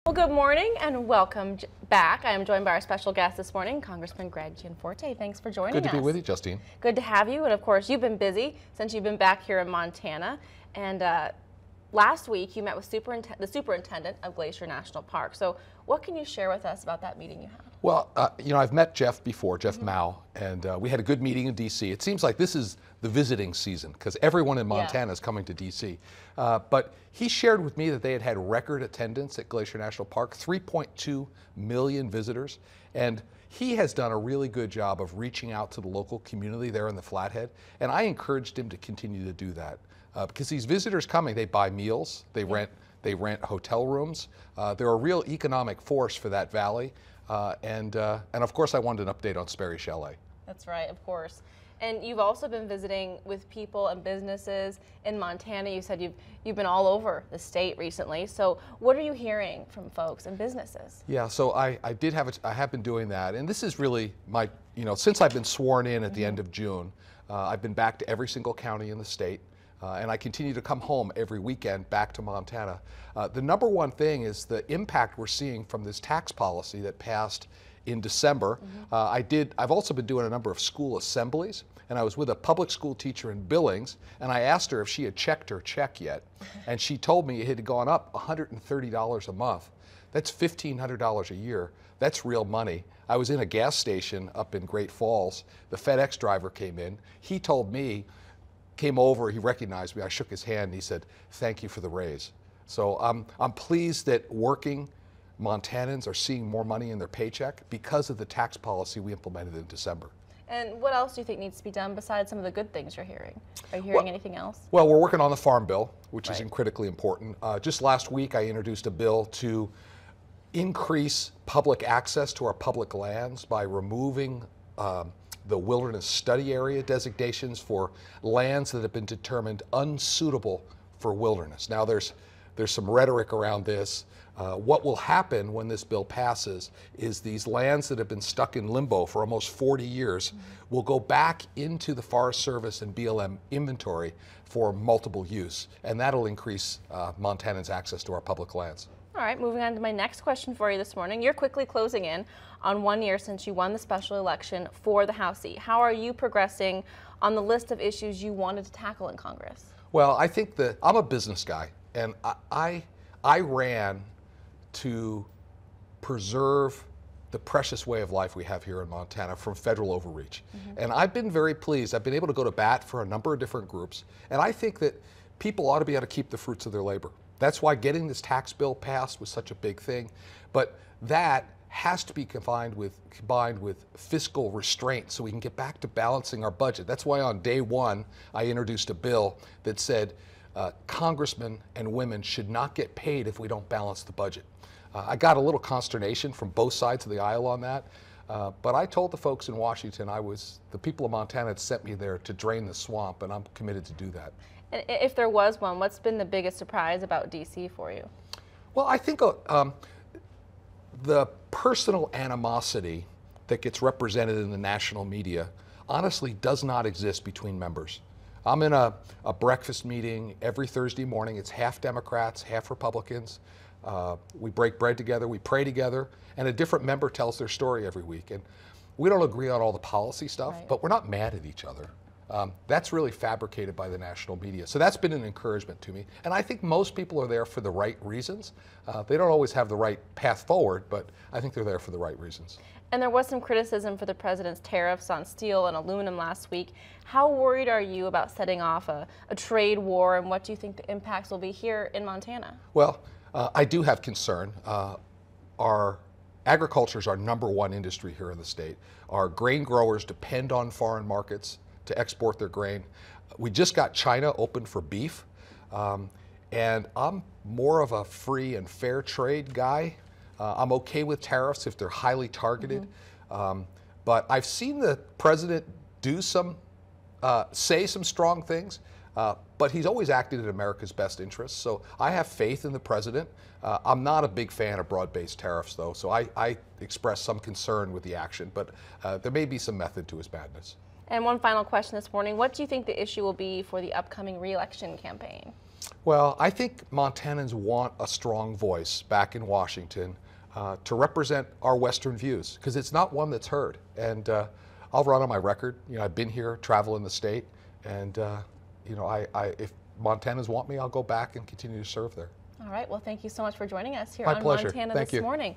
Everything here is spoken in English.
Well, good morning and welcome back. I am joined by our special guest this morning, Congressman Greg Gianforte. Thanks for joining us. Good to be with you, Justine. Good to have you. And of course, you've been busy since you've been back here in Montana. And last week, you met with the superintendent of Glacier National Park. So what can you share with us about that meeting you had? Well, I've met Jeff before, Jeff Mao, and we had a good meeting in D.C. It seems like this is the visiting season because everyone in Montana is coming to D.C. But he shared with me that they had record attendance at Glacier National Park, 3.2 million visitors, and he has done a really good job of reaching out to the local community there in the Flathead, and I encouraged him to continue to do that because these visitors coming, they buy meals, they rent hotel rooms. They're a real economic force for that valley. And of course, I wanted an update on Sperry Chalet. That's right, of course. And you've also been visiting with people and businesses in Montana. You said you've been all over the state recently. So what are you hearing from folks and businesses? Yeah, so I have been doing that. And this is really my, since I've been sworn in at the end of June, I've been back to every single county in the state. And I continue to come home every weekend back to Montana. The number one thing is the impact we're seeing from this tax policy that passed in December. I've also been doing a number of school assemblies, and I was with a public school teacher in Billings, and I asked her if she had checked her check yet, and she told me it had gone up $130 a month. That's $1,500 a year. That's real money. I was in a gas station up in Great Falls. The FedEx driver came in. He told me, came over, he recognized me, I shook his hand, and he said, "Thank you for the raise." So I'm pleased that working Montanans are seeing more money in their paycheck because of the tax policy we implemented in December. And what else do you think needs to be done besides some of the good things you're hearing? Are you hearing anything else? Well, we're working on the Farm Bill, which is critically important. Just last week, I introduced a bill to increase public access to our public lands by removing the wilderness study area designations for lands that have been determined unsuitable for wilderness. Now there's some rhetoric around this. What will happen when this bill passes is these lands that have been stuck in limbo for almost 40 years will go back into the Forest Service and BLM inventory for multiple use, and that'll increase Montanans' access to our public lands. All right, moving on to my next question for you this morning. You're quickly closing in on 1 year since you won the special election for the House seat. How are you progressing on the list of issues you wanted to tackle in Congress? Well, I think that I'm a business guy, and I ran to preserve the precious way of life we have here in Montana from federal overreach. And I've been very pleased. I've been able to go to bat for a number of different groups, and I think that people ought to be able to keep the fruits of their labor. That's why getting this tax bill passed was such a big thing. But that has to be combined with fiscal restraint so we can get back to balancing our budget. That's why on day one, I introduced a bill that said congressmen and women should not get paid if we don't balance the budget. I got a little consternation from both sides of the aisle on that. But I told the folks in Washington, the people of Montana had sent me there to drain the swamp, and I'm committed to do that. And if there was one, what's been the biggest surprise about D.C. for you? Well, I think the personal animosity that gets represented in the national media honestly does not exist between members. I'm in a breakfast meeting every Thursday morning. It's half Democrats, half Republicans. We break bread together, we pray together, and a different member tells their story every week. And we don't agree on all the policy stuff, but we're not mad at each other. That's really fabricated by the national media. So that's been an encouragement to me. And I think most people are there for the right reasons. They don't always have the right path forward, but I think they're there for the right reasons. And there was some criticism for the president's tariffs on steel and aluminum last week. How worried are you about setting off a trade war, and what do you think the impacts will be here in Montana? Well, I do have concern. Our agriculture is our #1 industry here in the state. Our grain growers depend on foreign markets to export their grain. We just got China open for beef, and I'm more of a free and fair trade guy. I'm okay with tariffs if they're highly targeted, but I've seen the president do say some strong things, but he's always acted in America's best interests. So I have faith in the president. I'm not a big fan of broad-based tariffs, though, so I express some concern with the action, but there may be some method to his madness. And one final question this morning. What do you think the issue will be for the upcoming re-election campaign? Well, I think Montanans want a strong voice back in Washington to represent our Western views, because it's not one that's heard. And I'll run on my record. I've been here, traveling the state, and if Montanans want me, I'll go back and continue to serve there. All right. Well, thank you so much for joining us here My on pleasure. Montana Thank this you. morning.